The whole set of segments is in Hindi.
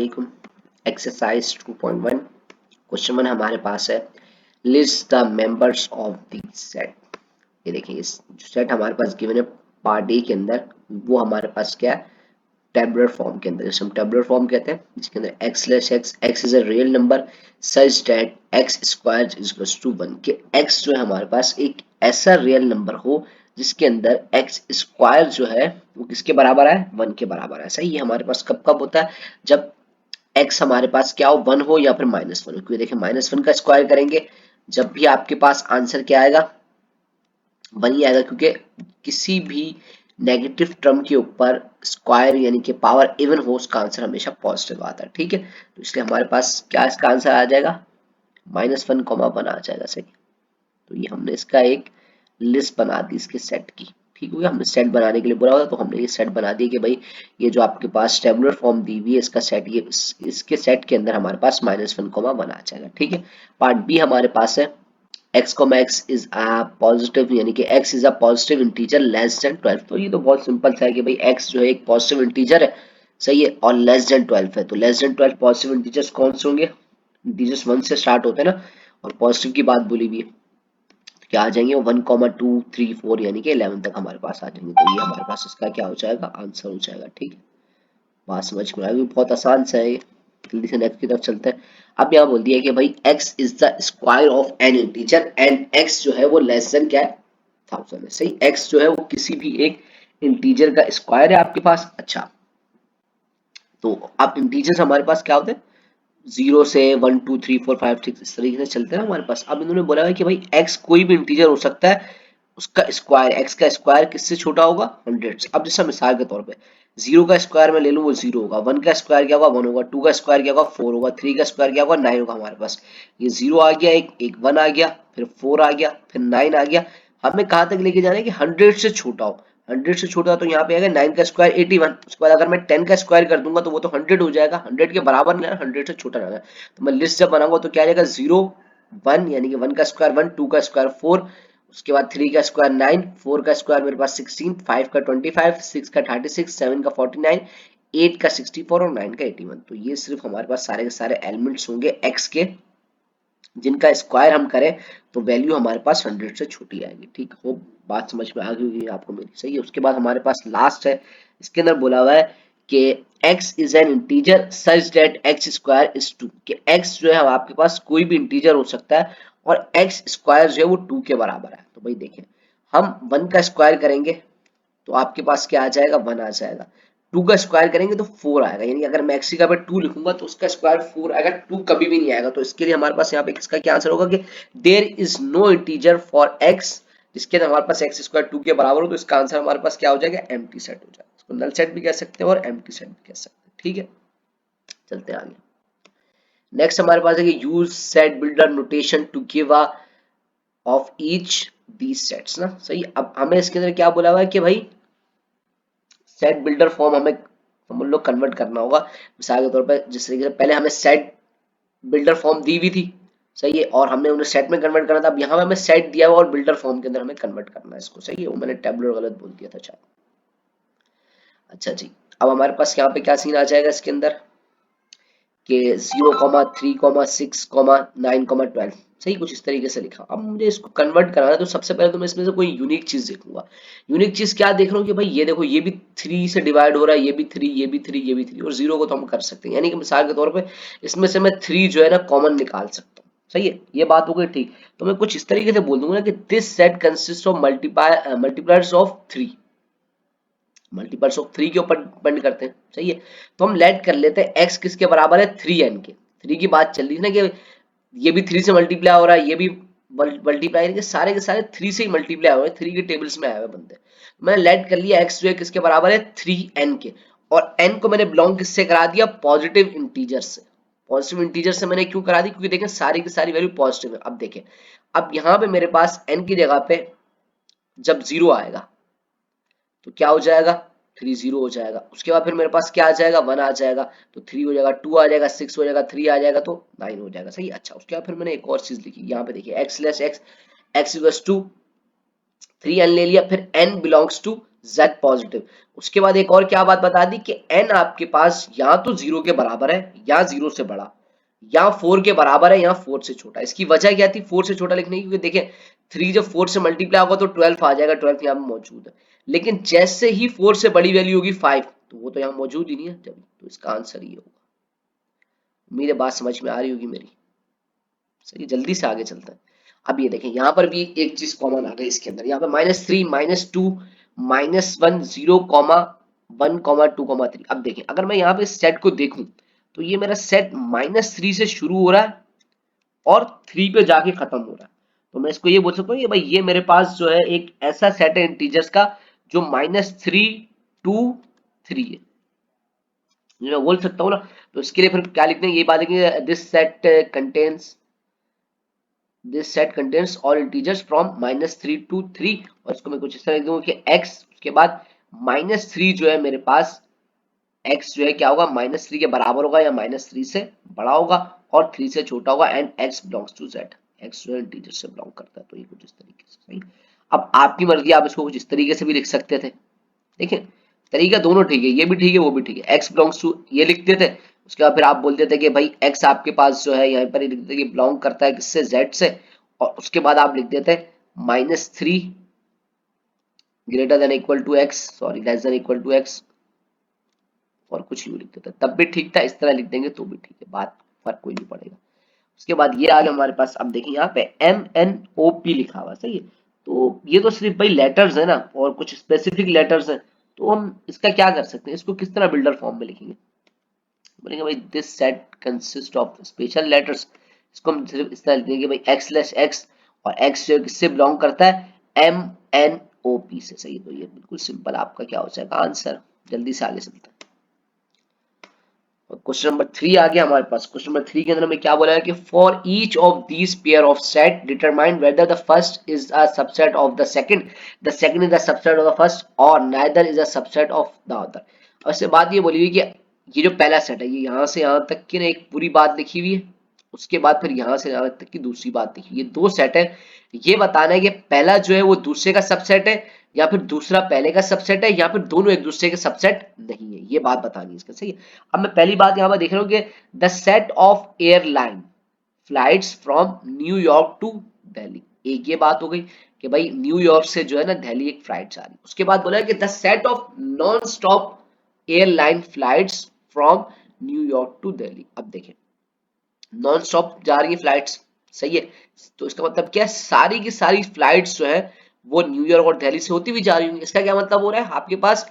अस्सलामुअलैकुम। एक्सरसाइज 2.1 क्वेश्चन 1 हमारे पास है, list the members of the set. ये देखिए, इस जो सेट हमारे पास गिवन है पार्ट ए के अंदर, वो हमारे पास क्या है, टेबुलर फॉर्म के अंदर, जिसे हम टेबुलर फॉर्म कहते हैं, जिसके अंदर x is a real number such that x square is equal to 1 के x जो है हमारे पास एक ऐसा रियल नंबर हो जिसके अंदर x स्क्वायर जो है वो किसके बराबर है, 1 के बराबर है। सही, ये हमारे पास कब कब होता है, जब x हमारे पास क्या हो, 1 हो या फिर -1 हो। क्योंकि देखिए -1 का स्क्वायर करेंगे जब भी आपके पास आंसर क्या आएगा, 1 ही आएगा, क्योंकि किसी भी नेगेटिव टर्म के ऊपर स्क्वायर यानी कि पावर इवन हो, उसका आंसर हमेशा पॉजिटिव आता है। ठीक है, तो इसलिए हमारे पास क्या इसका आंसर आ जाएगा, -1, 1 आ जाएगा। सही, तो ये हमने इसका एक लिस्ट बना दी इसके सेट की। ठीक हो गया, हमने सेट बनाने के लिए बोला होता तो हमने ये सेट बना दिया कि भाई ये जो आपके पास टेबुलर फॉर्म दी हुई है इसका सेट, ये इसके सेट के अंदर हमारे पास -1, 1 आ जाएगा। ठीक है, पार्ट बी हमारे पास है x, इज अ पॉजिटिव, यानी कि x is a positive integer less than 12। तो ये तो बहुत सिंपल सा है कि भाई x जो है एक पॉजिटिव इंटीजर है, सही है, और लेस देन 12 है। तो लेस देन 12 पॉजिटिव इंटीजर्स कौन से होंगे, इंटीजर्स 1 से स्टार्ट होते हैं ना, और पॉजिटिव की बात बोली हुई है, तो क्या आ जाएंगे 1, 2, 3, 4 यानी कि 11 तक हमारे पास आ जाएंगे। तो ये हमारे पास इसका क्या हो जाएगा, आंसर हो जाएगा। ठीक है, बात समझ में आ गई, बहुत आसान सा है। जल्दी से नेक्स्ट की तरफ चलते हैं। अब यहाँ बोल दिया कि भाई x is the square of N integer and x जो है वो लेस देन क्या है, 1000 है। सही, x जो है वो किसी भी एक इंटीजर का स्क्वायर है आपके पास। अच्छा, तो अब इंटीजर्स हमारे पास क्या होते हैं, 0 से 1, 2, 3, 4, 5, 6 इस तरीके से चलते हैं हमारे पास। अब इन्होंने बोला है कि भाई x कोई भी इंटीजर हो सकता है, उसका स्क्वायर, x का स्क्वायर किससे छोटा होगा, 100 से। अब जैसे मिसाल के तौर पे 0 का स्क्वायर मैं ले लूं वो 0 होगा, 1 का स्क्वायर क्या होगा, 1 होगा, 2 का स्क्वायर क्या होगा, 4 होगा, 3 का स्क्वायर क्या होगा, 9 होगा। हमारे पास ये 0 आ गया, एक 1 आ गया, फिर 4 आ गया, फिर 9 आ गया। हमें कहां तक लेके जाना है कि 100 से छोटा हो। 100 से छोटा तो यहाँ पे आएगा 9 का स्क्वायर 81। उसके बाद अगर मैं 10 का स्क्वायर कर दूंगा तो वो तो 100 हो जाएगा। 100 के बराबर नहीं, 100 से छोटा रहना है। तो मैं लिस्ट जब बनाऊंगा तो क्या आ जाएगा, 0, 1 यानी कि 1 का स्क्वायर 1, 2 का स्क्वायर 4, उसके बाद 3 का स्क्वायर 9, 4 का स्क्वायर मेरे पास 16, 5 का 25, 6 का 36, 7 का 49, 8 का 64 और 9 का 81। तो ये सिर्फ हमारे पास सारे के सारे एलिमेंट्स होंगे x के, जिनका स्क्वायर हम करें तो वैल्यू हमारे पास 100 से छोटी आएगी। ठीक हो, बात समझ में आ गई होगी आपको मेरी। सही है, उसके बाद हमारे पास लास्ट है, इसके अंदर बोला हुआ है कि x is an integer such that x square is 2, कि x जो है आपके पास कोई भी इंटीजर हो सकता है और x स्क्वायर जो है वो 2 के बराबर है। तो भाई देखें, हम 1 का स्क्वायर करेंगे तो आपके पास क्या आ जाएगा, 1 आ जाएगा। 2 का स्क्वायर करेंगे तो 4 आएगा, यानी अगर मैं x की जगह पे 2 लिखूंगा तो उसका स्क्वायर 4 आएगा, 2 कभी भी नहीं आएगा। तो इसके लिए हमारे पास यहाँ पे किसका क्या आंसर होगा कि there is no integer for x, जिसके अंदर हमारे पास x स्क्वायर 2 के बराबर हो। तो इसका आंसर हमारे पास क्या हो जाएगा, एम्प्टी सेट हो जाएगा। इसको नल सेट भी कह सकते हैं और एम्प्टी सेट भी कह सकते हैं। ठीक है, चलते हैं आगे। नेक्स्ट हमारे पास है कि use set builder notation to give a of each these sets ना। सही, अब हमें इसके अंदर क्या बोला हुआ है कि भाई सेट बिल्डर फॉर्म हमें हम लोग कन्वर्ट करना होगा। मिसाल के तौर पर जिस तरीके से पहले हमें सेट बिल्डर फॉर्म दी हुई थी, सही है, और हमने उन्हें सेट में कन्वर्ट करना था। अब यहाँ पे हमें सेट दिया हुआ और बिल्डर फॉर्म के अंदर हमें कन्वर्ट करना है इसको। सही है, वो मैंने टेबुलर गलत बोल दिया था शायद। अच्छा जी, अब हमारे पास यहाँ पे क्या सीन आ जाएगा इसके अंदर कि 0, 3, 6, 9, 12, सही, कुछ इस तरीके से लिखा। अब मुझे इसको कन्वर्ट कराना है तो सबसे पहले तो मैं इसमें से कोई यूनिक चीज देखूंगा। यूनिक चीज क्या देख रहा हूँ कि भाई ये देखो, ये भी 3 से डिवाइड हो रहा है, ये भी 3, ये भी 3, ये भी 3, और 0 को तो हम कर सकते हैं। यानी कि मिसाल के तौर पे इसमें से मैं 3 जो है ना कॉमन निकाल सकता हूँ। सही है, ये बात हो गई। ठीक, तो मैं कुछ इस तरीके से बोल दूंगा ना कि this set consist of multipliers of 3, multiples of 3 के ऊपर डिपेंड करते हैं। सही है, तो हम लेट कर लेते हैं x किसके बराबर है, 3n के। 3 की बात चल रही है ना कि ये भी 3 से मल्टीप्लाई हो रहा है, ये भी मल्टीप्लाई, के सारे 3 से ही मल्टीप्लाई हो रहे हैं, 3 के टेबल्स में आए हुए बंदे। मैंने लेट कर लिया x जो है किसके बराबर है, 3n के, और n को मैंने बिलोंग किससे करा दिया, पॉजिटिव इंटीजर से। पॉजिटिव इंटीजर से मैंने क्यों करा दी, क्योंकि देखें सारी की सारी वैल्यू पॉजिटिव है। अब देखें, अब यहाँ पे मेरे पास n की जगह पे जब 0 आएगा तो क्या हो जाएगा, 3 0 हो जाएगा। उसके बाद फिर मेरे पास क्या आ जाएगा, 1 आ जाएगा, तो 3 हो जाएगा, 2 आ जाएगा, 6 हो जाएगा, 3 आ जाएगा, तो 9 हो जाएगा। सही, अच्छा, उसके बाद फिर मैंने एक और चीज लिखी यहाँ पे, देखिए x less x, x equals to 3n ले लिया, फिर n belongs to z positive. उसके बाद एक और क्या बात बता दी कि n आपके पास या तो 0 के बराबर है या 0 से बड़ा, या 4 के बराबर है या 4 से छोटा। इसकी वजह क्या थी 4 से छोटा लिखने की, क्योंकि देखिए 3 जब 4 से मल्टीप्लाई होगा तो 12 आ जाएगा, 12 यहाँ पे मौजूद है। लेकिन जैसे ही 4 से बड़ी वैल्यू होगी 5, तो वो तो यहाँ मौजूद ही नहीं है जब, तो इसका आंसर ये होगा। उम्मीद है बात समझ में आ रही होगी मेरी। सही, जल्दी से आगे चलते हैं। अब ये देखें यहाँ पर भी एक चीज कॉमन आ गई इसके अंदर, यहाँ पे -3 -2 -1 0 1 2 3। अब देखें अगर मैं यहाँ पे सेट को देखूं तो ये मेरा सेट -3 से शुरू हो रहा है और 3 पे जाके खत्म हो रहा है। तो मैं इसको ये बोल सकता हूँ कि भाई ये मेरे पास जो है एक ऐसा सेट है इंटीजर्स का जो -3 2 3 है, ये मैं बोल सकता हूँ ना। तो इसके लिए फिर क्या लिखते हैं, ये बात है कि this set contains all integers from -3 to 3, और इसको मैं कुछ इस तरह लिख दूंगा कि x, उसके बाद -3 जो है मेरे पास x जो है क्या होगा -3 के बराबर होगा या -3 से बड़ा होगा और 3 से छोटा होगा, and x belongs to z, x जो है इंटीजर से बिलोंग करता है। तो ये कुछ इस तरीके से। सही, अब आपकी मर्जी, आप इसको कुछ इस तरीके से भी लिख सकते थे। देखिए तरीका दोनों ठीक है, ये भी ठीक है वो भी ठीक है। x बिलोंग्स टू ये लिखते थे, उसके बाद फिर आप बोलते थे कि भाई x आपके पास जो है यहाँ पर लिख देते कि बिलोंग करता है किससे, z से, और उसके बाद आप लिख देते -3 greater than equal to x, sorry less than equal to x, और कुछ यूं लिख देते तब भी ठीक था, इस तरह लिख देंगे तो भी ठीक है, बात फर्क कोई नहीं पड़ेगा। उसके बाद ये आ गया हमारे पास, अब देखिए यहाँ पे MNOP लिखा हुआ, सही है। तो ये तो सिर्फ भाई लेटर्स है ना, और कुछ स्पेसिफिक लेटर्स हैं, तो हम इसका क्या कर सकते हैं, इसको किस तरह बिल्डर फॉर्म में लिखेंगे। बोलेंगे भाई this set consist of special letters, इसको हम सिर्फ इस तरह लिख देंगे भाई x/x, और x जो किससे बिलोंग करता है MNOP से। सही है, तो ये बिल्कुल सिंपल आपका क्या हो जाएगा आंसर। जल्दी से आगे चलते हैं। क्वेश्चन नंबर 3 आ गया हमारे पास। क्वेश्चन नंबर 3 के अंदर हमें क्या बोला है कि for each of these pair of set determine whether the first is a subset of the second is a subset of the first, और neither is a subset of the other. और इससे बात ये बोली हुई कि ये जो पहला सेट है, ये यहाँ से यहाँ तक की ना एक पूरी बात लिखी हुई है, उसके बाद फिर यहाँ से यहाँ तक की दूसरी बात लिखी, ये दो सेट है। ये बताना है कि पहला जो है वो दूसरे का सबसेट है, या फिर दूसरा पहले का सबसेट है, या फिर दोनों एक दूसरे के सबसेट नहीं है, ये बात बतानी है इसका। सही है। अब मैं पहली बात यहाँ पर देख रहा हूँ कि the set of airline flights from New York to Delhi, एक ये बात हो गई कि भाई न्यूयॉर्क से जो है ना दिल्ली एक फ्लाइट आ रही है। उसके बाद बोला है कि the set of non stop airline flights from New York to Delhi. अब देखें नॉन स्टॉप जा रही है फ्लाइट्स, सही है, तो इसका मतलब क्या है, सारी की सारी फ्लाइट्स जो है वो न्यूयॉर्क और दिल्ली से होती हुई जा रही होंगी। इसका क्या मतलब हो रहा है, आपके पास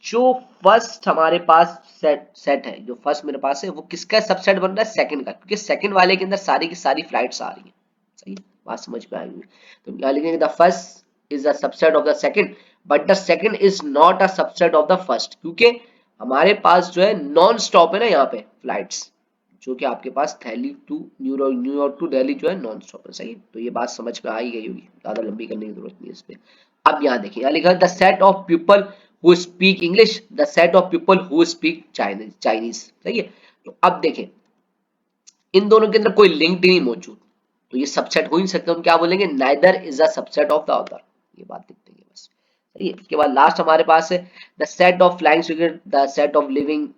जो फर्स्ट हमारे पास सेट है, जो फर्स्ट मेरे पास है वो किसका सबसेट बन रहा है, सेकंड का, क्योंकि सेकंड वाले के अंदर सारी की सारी फ्लाइट्स आ रही है। सही, बात समझ में आई होगी। तो क्या लिखेंगे, the first is a subset of the second, but the second is not a subset of the first, क्योंकि हमारे पास जो है नॉन स्टॉप है ना यहाँ पे फ्लाइट्स, जो कि आपके पास Delhi to New York to Delhi जो है नॉन स्टॉप है। सही, तो ये बात समझ में आ ही गई होगी, ज्यादा लंबी करने की जरूरत नहीं है इस पे। अब यहाँ देखिए, यहाँ लिखा है the set of people who speak English, the set of people who speak Chinese. सही है, तो अब देखें इन दोनों के अंदर कोई लिंक नहीं मौजूद, तो ये सबसेट हो ही नहीं सकते। हम क्या बोलेंगे, neither is a subset of the other, ये बात लिख देंगे बस। सही है। इसके बाद लास्ट हमारे पास है the set of flying squid, the set of living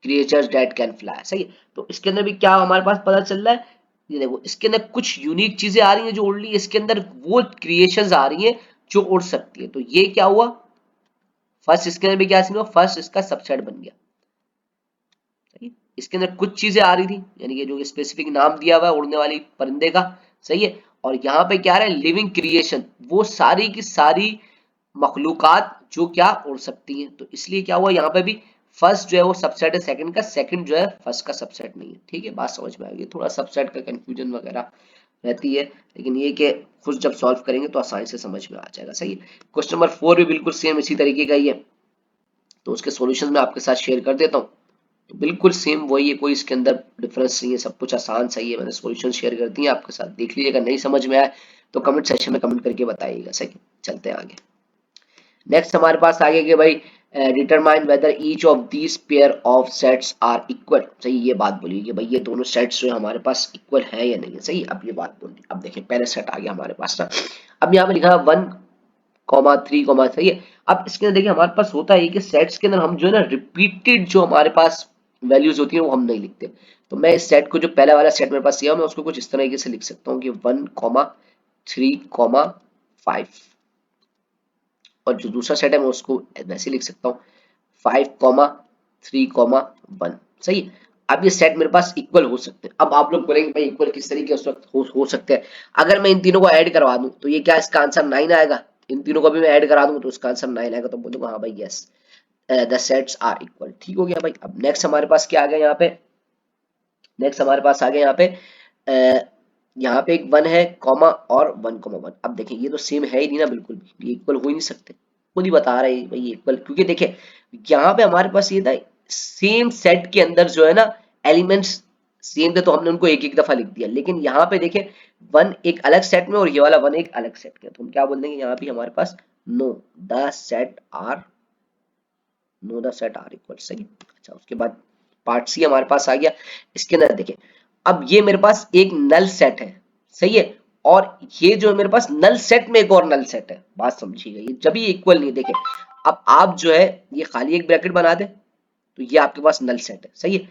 creatures that can fly. सही है, तो इसके अंदर भी क्या हमारे पास पता चल रहा है, ये देखो इसके अंदर कुछ यूनिक चीजें आ रही हैं जो ओनली इसके अंदर वो क्रिएशंस आ रही हैं जो उड़ सकती है। तो ये क्या हुआ, फर्स्ट इसके अंदर भी क्या सीन हुआ, फर्स्ट इसका सबसेट बन गया। सही है? इसके अंदर कुछ चीजें आ रही थी, यानी कि जो स्पेसिफिक नाम दिया हुआ है उड़ने वाली परिंदे का। सही है, और यहाँ पे क्या है लिविंग क्रिएशन, वो सारी की सारी मखलूकात जो क्या उड़ सकती हैं। तो इसलिए क्या हुआ यहाँ पे भी फर्स्ट जो है वो सबसेट है सेकंड का, सेकंड जो है फर्स्ट का सबसेट नहीं है। ठीक है, बात समझ में आएगी। थोड़ा सबसेट का कंफ्यूजन वगैरह रहती है, लेकिन ये कि खुद जब सॉल्व करेंगे तो आसानी से समझ में आ जाएगा। सही है। क्वेश्चन नंबर 4 भी बिल्कुल सेम इसी तरीके का ही है, तो उसके सॉल्यूशन मैं आपके साथ शेयर कर देता हूँ। तो बिल्कुल सेम वही है, कोई इसके अंदर डिफरेंस नहीं है, सब कुछ आसान सही है। मैंने सॉल्यूशन शेयर कर दिए आपके साथ, देख लीजिएगा। नहीं समझ में आया तो कमेंट सेक्शन में कमेंट करके बताइएगा। सही, चलते हैं आगे। नेक्स्ट हमारे पास आगे के भाई determine whether each of these pair of sets are equal. सही, ये बात बोलिए कि भाई ये दोनों सेट्स जो है हमारे पास इक्वल है या नहीं है। सही, अब ये बात बोलिए। अब देखिए पहले सेट आ गया हमारे पास ना, अब यहाँ पे लिखा है 1, कॉमा 3 कॉमा, सही है। अब इसके अंदर देखिए हमारे पास होता है कि सेट्स के अंदर हम जो है ना रिपीटेड जो हमारे पास वैल्यूज होती है वो हम नहीं लिखते। तो मैं इस सेट को, जो पहला वाला सेट मेरे पास है, मैं उसको कुछ इस तरीके से लिख सकता हूँ कि 1 कॉमा 3 कॉमा 5, और जो दूसरा सेट है मैं उसको वैसे लिख सकता हूँ 5 कॉमा 3 कॉमा 1, सही है। अब ये सेट मेरे पास इक्वल हो सकते हैं। अब आप लोग बोलेंगे भाई इक्वल किस तरीके से हो सकते हैं। अगर मैं इन तीनों को ऐड करवा दूं तो ये क्या इसका आंसर 9 आएगा। इन तीनों को भी मैं ऐड करा दूं तो इसका आंसर 9 आएगा। तो बोलूंगा हाँ भाई yes, the sets are equal. ठीक हो गया भाई। अब नेक्स्ट हमारे पास क्या आ गया यहाँ पे, नेक्स्ट हमारे पास आ गया यहाँ पे यहाँ पे एक 1 है कॉमा और 1 कॉमा 1। अब देखिए ये तो सेम है ही नहीं ना, बिल्कुल भी ये इक्वल हो ही नहीं सकते। खुद ही बता रहे हैं भाई इक्वल, क्योंकि देखिए यहाँ पे हमारे पास ये था सेम सेट के अंदर जो है ना एलिमेंट्स सेम थे, तो हमने उनको एक एक दफा लिख दिया। लेकिन यहाँ पे देखें 1 एक अलग सेट में और ये वाला 1 एक अलग सेट में, तो हम क्या बोल देंगे यहाँ पे हमारे पास no the set are, no the set are equal, सही। अच्छा उसके बाद पार्ट सी हमारे पास आ गया। इसके अंदर देखिए अब ये मेरे पास एक नल सेट है, सही है, और ये जो है मेरे पास नल सेट में एक और नल सेट है। बात समझिएगा, ये जब भी इक्वल नहीं है। देखिए अब आप जो है ये खाली एक ब्रैकेट बना दे तो ये आपके पास नल सेट है, सही है।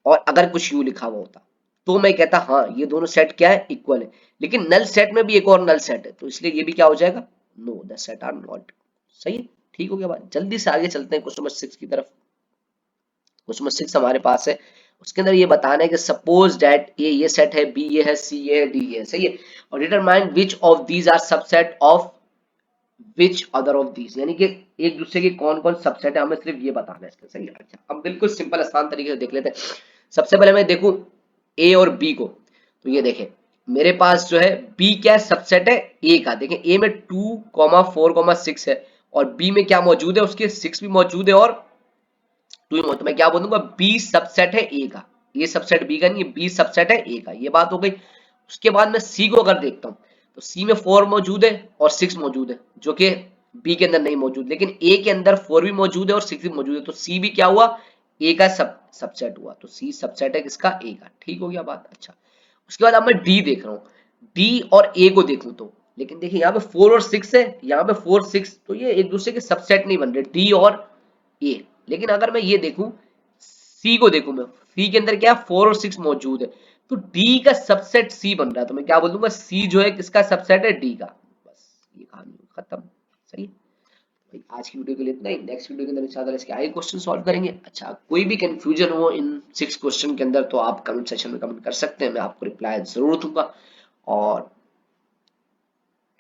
और अगर कुछ यूं लिखा हुआ होता तो मैं कहता हाँ ये दोनों सेट क्या है, इक्वल है। लेकिन नल सेट में भी एक और नल सेट है, तो इसलिए ये भी क्या हो जाएगा, no the set are not, सही है। ठीक हो गया बात। जल्दी से आगे चलते हैं क्वेश्चन नंबर 6 की तरफ। क्वेश्चन नंबर 6 हमारे पास है, उसके अंदर ये बताना है कि सपोज दैट ये सेट है, बी ये है, सी ये है, डी ये है, सही है। और determine which of these are subset of which other of these, यानी कि एक दूसरे के कौन कौन सबसेट है, हमें सिर्फ ये बताना है इसका, सही है। अच्छा अब बिल्कुल सिंपल आसान तरीके से देख लेते हैं। सबसे पहले मैं देखूं ए और बी को, तो ये देखें मेरे पास जो है बी क्या सबसेट है ए का। देखें ए में 2 4 6 है और बी में क्या मौजूद है, उसके 6 भी मौजूद है और 2 तो मैं क्या बोलूंगा बी सबसेट है ए का। ये सबसेट बी का नहीं है, बी सबसेट है ए का, ये बात हो गई। उसके बाद मैं सी को अगर देखता हूँ तो सी में 4 मौजूद है और 6 मौजूद है, जो कि बी के अंदर नहीं मौजूद। लेकिन ए के अंदर 4 भी मौजूद है और 6 भी मौजूद है, तो सी भी क्या हुआ, ए का सबसेट हुआ। तो सी सबसेट है किसका, ए का। ठीक हो गया बात। अच्छा उसके बाद अब मैं डी देख रहा हूँ, डी और ए को देखूं तो, लेकिन देखिए यहाँ पे 4 और 6 है, यहाँ पे 4 6, तो ये एक दूसरे के सबसेट नहीं बन रहे, डी और ए। लेकिन अगर मैं ये देखूं सी को देखूं, मैं सी के अंदर क्या 4 और 6 मौजूद है, तो डी का सबसेट सी बन रहा है, तो मैं क्या बोल दूंगा सी जो है किसका सबसेट है, डी का। बस ये कहानी खत्म, सही है। भाई आज की वीडियो के लिए इतना ही। नेक्स्ट वीडियो के अंदर इंशाल्लाह इसके आगे क्वेश्चन सॉल्व करेंगे। अच्छा कोई भी कंफ्यूजन हो इन 6 क्वेश्चन के अंदर तो आप कमेंट सेक्शन में कमेंट कर सकते हैं, मैं आपको रिप्लाई जरूर दूंगा। और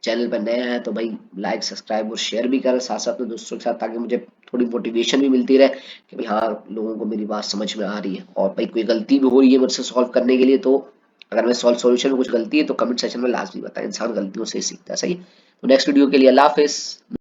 चैनल पर नए हैं तो भाई लाइक सब्सक्राइब और शेयर भी करें साथ साथ में दोस्तों के साथ, ताकि मुझे थोड़ी मोटिवेशन भी मिलती रहे कि भाई हाँ लोगों को मेरी बात समझ में आ रही है। और भाई कोई गलती भी हो रही है मुझसे सॉल्व करने के लिए, तो अगर मैं सॉल्यूशन में कुछ गलती है तो कमेंट सेक्शन में लाजमी बताएं, इंसान गलतियों से ही सीखता है, सही है। तो नेक्स्ट वीडियो के लिए अल्लाह हाफिज।